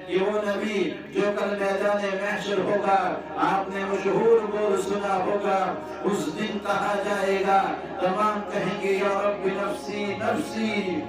کہ وہ نبی جو کل میدان محشر ہوگا، آپ نے مشہور بول سنا ہوگا، اس دن کہا جائے گا، تمام کہیں گے یا رب نفسی نفسی،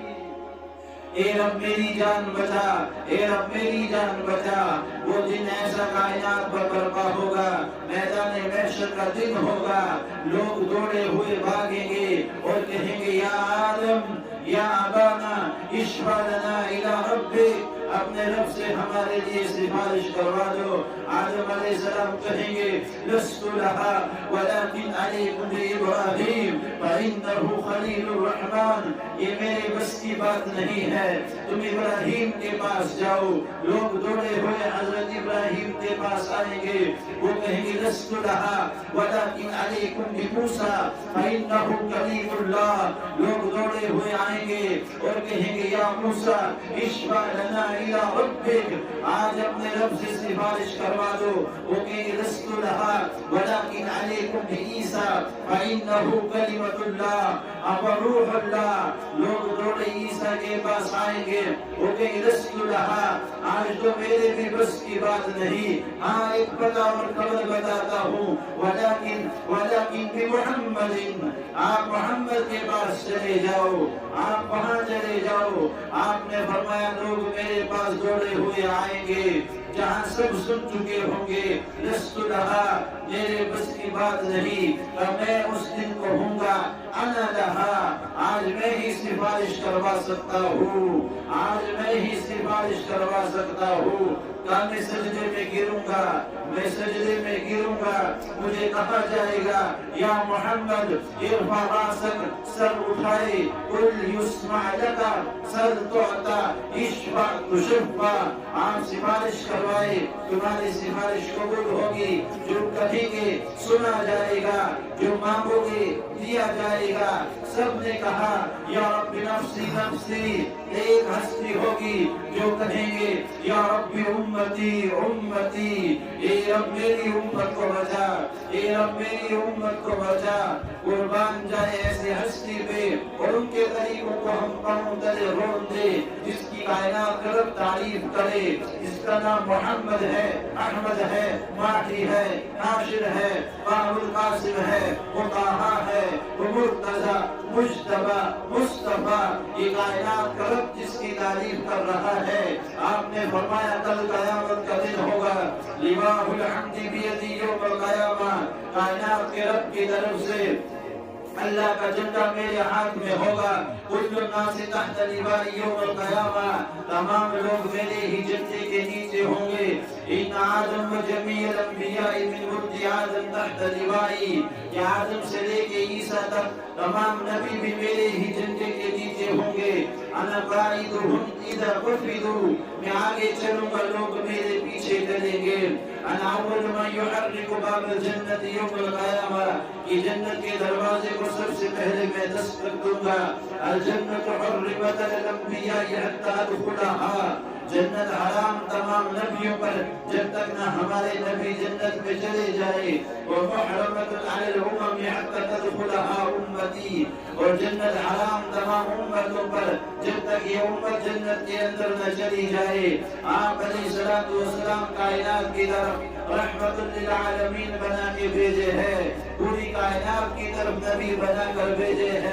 اے رب میری جان بچا، اے رب میری جان بچا۔ وہ دن ایسا کائنات پر برپا ہوگا، میدان محشر کا دن ہوگا، لوگ دوڑے ہوئے بھاگیں گے اور کہیں گے یا آدم یا ابانا اشفع لنا الی ربک، اپنے رب سے ہمارے لیے سفارش کروا دو۔ آدم علیہ السلام کہیں گے لست لہا ولکن علیکم بابراہیم فإنہ خلیل الرحمن، یہ میرے بس کی بات نہیں ہے، تم ابراہیم کے پاس جاؤ۔ لوگ دوڑے ہوئے حضرت ابراہیم کے پاس آئیں گے، وہ کہیں گے لست لہا ولکن علیکم بموسیٰ فإنہ کلیم اللہ، لوگ دوڑے ہوئے آئیں گے اور کہیں گے یا موسیٰ اشفع لنا الی ربک، آج اپنے رب سے سفارش کروا دو۔ وہ کہیں گے لست لہا ولکن علیکم بعیسیٰ فإنہ کلمۃ اللہ وروح اللہ، لوگ دوڑے عیسیٰ کے پاس آئیں گے، وہ کہیں گے لست لہا، آج تو میرے بھی بس کی بات نہیں، ہاں ایک پتہ اور خبر بتاتا ہوں، ولکن بمحمد، آپ محمد کے پاس چلے جاؤ، آپ وہاں چلے جاؤ۔ آپ نے فرمایا لوگ میرے پاس دوڑے ہوئے آئیں گے جہاں سب سن چکے ہوں گے، لست لہا، میرے بس کی بات نہیں، میں اس دن کہوں گا انا لہا، آج میں ہی سفارش کروا سکتا ہوں، آج میں ہی سفارش کروا سکتا ہوں۔ کہ میں سجدے میں گروں گا، میں سجدے میں گروں گا، مجھے کہا جائے گا یا محمد ارفع راسک، سر اٹھائے، قل یسمع لکا، سر تعطا، اشفع تشفع، آپ سفارش کروائے، تمہاری سفارش قبول ہوگی، جو کہیں گے سنا جائے گا، جو مانگو گے دیا جائے گا۔ سب نے کہا یا رب نفسی نفسی، ایک ہستی ہوگی جو کہیں گے یا رب امتی امتی، اے رب میری امت کو بچا، اے رب میری امت کو بچا۔ قربان جائے ایسے ہستی پہ اور ان کے طریقوں کو ہم پاؤں تلے رون دے، جس کی کائنات کا رب تعریف کرے، جس کا نام محمد ہے، احمد ہے، ماہی ہے، ناشر ہے، باب القاسم ہے، مطہا ہے، مرتضی، مجتبی، مصطفیٰ، یہ کائنات کا رب جس کی تعریف کر رہا ہے۔ آپ نے فرمایا کل قیامت کا دن ہوگا، لواء الحمد بیدی یوم القیامہ، کائنات کے رب کی طرف سے اللہ کا جھنڈا میرے ہاتھ میں ہوگا، کل الناس تحت لواء یوم القیامہ، تمام لوگ میرے ہی جھنڈے کے نیچے ہوں گے۔ ان آدم و جمیع الانبیاء من ولد آدم تحت لوائی، کہ آدم سے لے کے عیسیٰ تک تمام نبی بھی میرے ہی جھنڈے کے نیچے ہوں گے۔ انا قائدہم اذا قفدوا، میں آگے چلوں گا، لوگ میرے پیچھے چلیں گے۔ انا اول من یحرک باب الجنت یوم القیامہ، کہ جنت کے دروازے کو سب سے پہلے میں دستک دوں گا۔ الجنت حرمت الانبیاء حتی ادخلہا، جنت حرام تمام نبیوں پر جب تک نہ ہمارے نبی جنت میں چلے جائے، ومحرمت علی الامم حتی تدخلہا امتی، اور جنت حرام تمام امتوں پر جب تک یہ امت جنت کے اندر نہ چلی جائے۔ آپ علیہ السلام کائنات کی طرف رحمت للعالمین بنا کے بھیجے ہیں، پوری کائنات کی طرف نبی بنا کر بھیجے ہیں۔